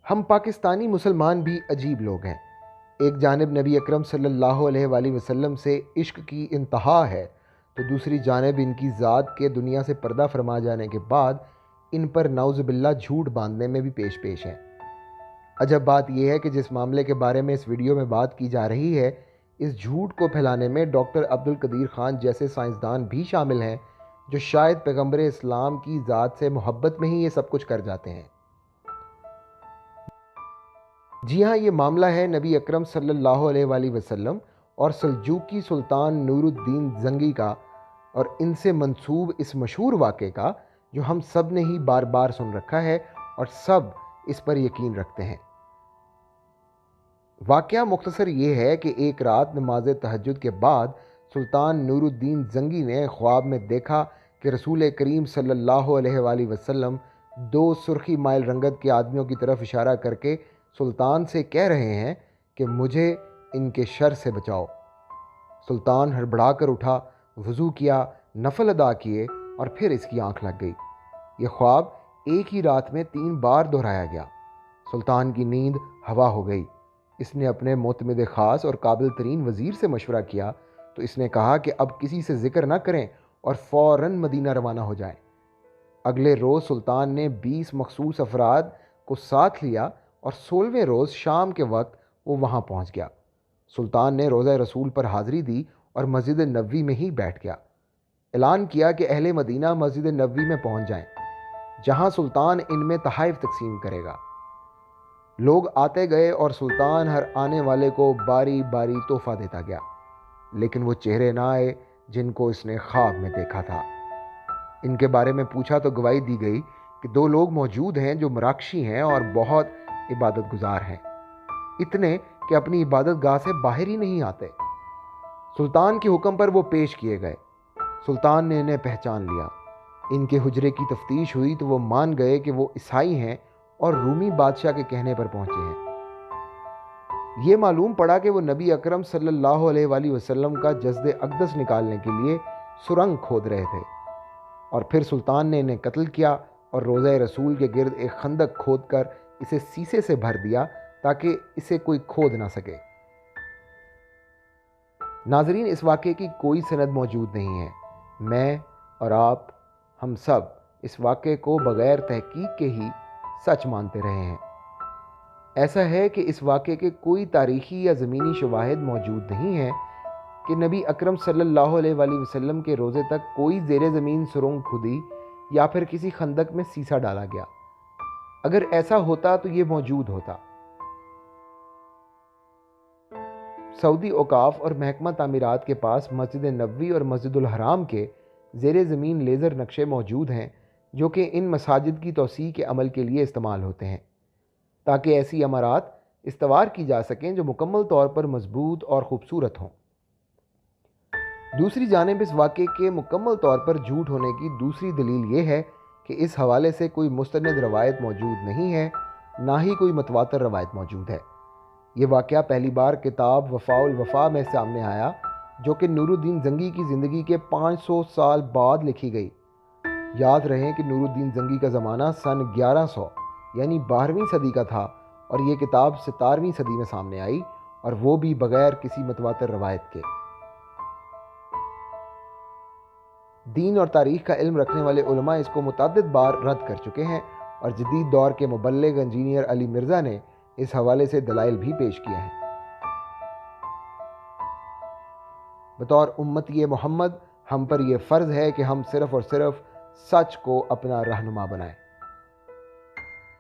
ہم پاکستانی مسلمان بھی عجیب لوگ ہیں۔ ایک جانب نبی اکرم صلی اللہ علیہ وآلہ وسلم سے عشق کی انتہا ہے، تو دوسری جانب ان کی ذات کے دنیا سے پردہ فرما جانے کے بعد ان پر نعوذ باللہ جھوٹ باندھنے میں بھی پیش ہیں۔ عجب بات یہ ہے کہ جس معاملے کے بارے میں اس ویڈیو میں بات کی جا رہی ہے، اس جھوٹ کو پھیلانے میں ڈاکٹر عبدالقدیر خان جیسے سائنسدان بھی شامل ہیں، جو شاید پیغمبر اسلام کی ذات سے محبت میں ہی یہ سب کچھ کر جاتے ہیں۔ جی ہاں، یہ معاملہ ہے نبی اکرم صلی اللہ علیہ وآلہ وسلم اور سلجوقی سلطان نور الدین زنگی کا، اور ان سے منسوب اس مشہور واقعے کا جو ہم سب نے ہی بار بار سن رکھا ہے اور سب اس پر یقین رکھتے ہیں۔ واقعہ مختصر یہ ہے کہ ایک رات نماز تہجد کے بعد سلطان نور الدین زنگی نے خواب میں دیکھا کہ رسول کریم صلی اللہ علیہ وآلہ وسلم دو سرخی مائل رنگت کے آدمیوں کی طرف اشارہ کر کے سلطان سے کہہ رہے ہیں کہ مجھے ان کے شر سے بچاؤ۔ سلطان ہڑبڑا کر اٹھا، وضو کیا، نفل ادا کیے اور پھر اس کی آنکھ لگ گئی۔ یہ خواب ایک ہی رات میں 3 بار دہرایا گیا۔ سلطان کی نیند ہوا ہو گئی۔ اس نے اپنے معتمد خاص اور قابل ترین وزیر سے مشورہ کیا تو اس نے کہا کہ اب کسی سے ذکر نہ کریں اور فوراً مدینہ روانہ ہو جائیں۔ اگلے روز سلطان نے 20 مخصوص افراد کو ساتھ لیا اور 16ویں روز شام کے وقت وہ وہاں پہنچ گیا۔ سلطان نے روضہ رسول پر حاضری دی اور مسجد نبوی میں ہی بیٹھ گیا۔ اعلان کیا کہ اہل مدینہ مسجد نبوی میں پہنچ جائیں، جہاں سلطان ان میں تحائف تقسیم کرے گا۔ لوگ آتے گئے اور سلطان ہر آنے والے کو باری باری تحفہ دیتا گیا، لیکن وہ چہرے نہ آئے جن کو اس نے خواب میں دیکھا تھا۔ ان کے بارے میں پوچھا تو گواہی دی گئی کہ 2 لوگ موجود ہیں جو مراقشی ہیں اور بہت عبادت گزار ہیں، اتنے کہ اپنی عبادت گاہ سے باہر ہی نہیں آتے۔ سلطان کے حکم پر وہ پیش کیے گئے۔ سلطان نے انہیں پہچان لیا۔ ان کے حجرے کی تفتیش ہوئی تو وہ مان گئے کہ وہ عیسائی ہیں اور رومی بادشاہ کے کہنے پر پہنچے ہیں۔ یہ معلوم پڑا کہ وہ نبی اکرم صلی اللہ علیہ وآلہ وسلم کا جسد اقدس نکالنے کے لیے سرنگ کھود رہے تھے، اور پھر سلطان نے انہیں قتل کیا اور روضہ رسول کے گرد ایک خندق کھود کر اسے سیسے سے بھر دیا تاکہ اسے کوئی کھود نہ سکے۔ ناظرین، اس واقعے کی کوئی سند موجود نہیں ہے۔ میں اور آپ، ہم سب اس واقعے کو بغیر تحقیق کے ہی سچ مانتے رہے ہیں۔ ایسا ہے کہ اس واقعے کے کوئی تاریخی یا زمینی شواہد موجود نہیں ہیں کہ نبی اکرم صلی اللہ علیہ وآلہ وسلم کے روضے تک کوئی زیر زمین سرنگ کھودی یا پھر کسی خندق میں سیسا ڈالا گیا۔ اگر ایسا ہوتا تو یہ موجود ہوتا۔ سعودی اوقاف اور محکمہ تعمیرات کے پاس مسجد نبوی اور مسجد الحرام کے زیر زمین لیزر نقشے موجود ہیں جو کہ ان مساجد کی توسیع کے عمل کے لیے استعمال ہوتے ہیں، تاکہ ایسی عمارات استوار کی جا سکیں جو مکمل طور پر مضبوط اور خوبصورت ہوں۔ دوسری جانب اس واقعے کے مکمل طور پر جھوٹ ہونے کی دوسری دلیل یہ ہے کہ اس حوالے سے کوئی مستند روایت موجود نہیں ہے، نہ ہی کوئی متواتر روایت موجود ہے۔ یہ واقعہ پہلی بار کتاب وفاء الوفا میں سامنے آیا، جو کہ نور الدین زنگی کی زندگی کے 500 سال بعد لکھی گئی۔ یاد رہیں کہ نور الدین زنگی کا زمانہ سن 1100 یعنی 12ویں صدی کا تھا، اور یہ کتاب 17ویں صدی میں سامنے آئی، اور وہ بھی بغیر کسی متواتر روایت کے۔ دین اور تاریخ کا علم رکھنے والے علماء اس کو متعدد بار رد کر چکے ہیں، اور جدید دور کے مبلغ انجینئر علی مرزا نے اس حوالے سے دلائل بھی پیش کیے ہیں۔ بطور امتی محمد ہم پر یہ فرض ہے کہ ہم صرف اور صرف سچ کو اپنا رہنما بنائیں۔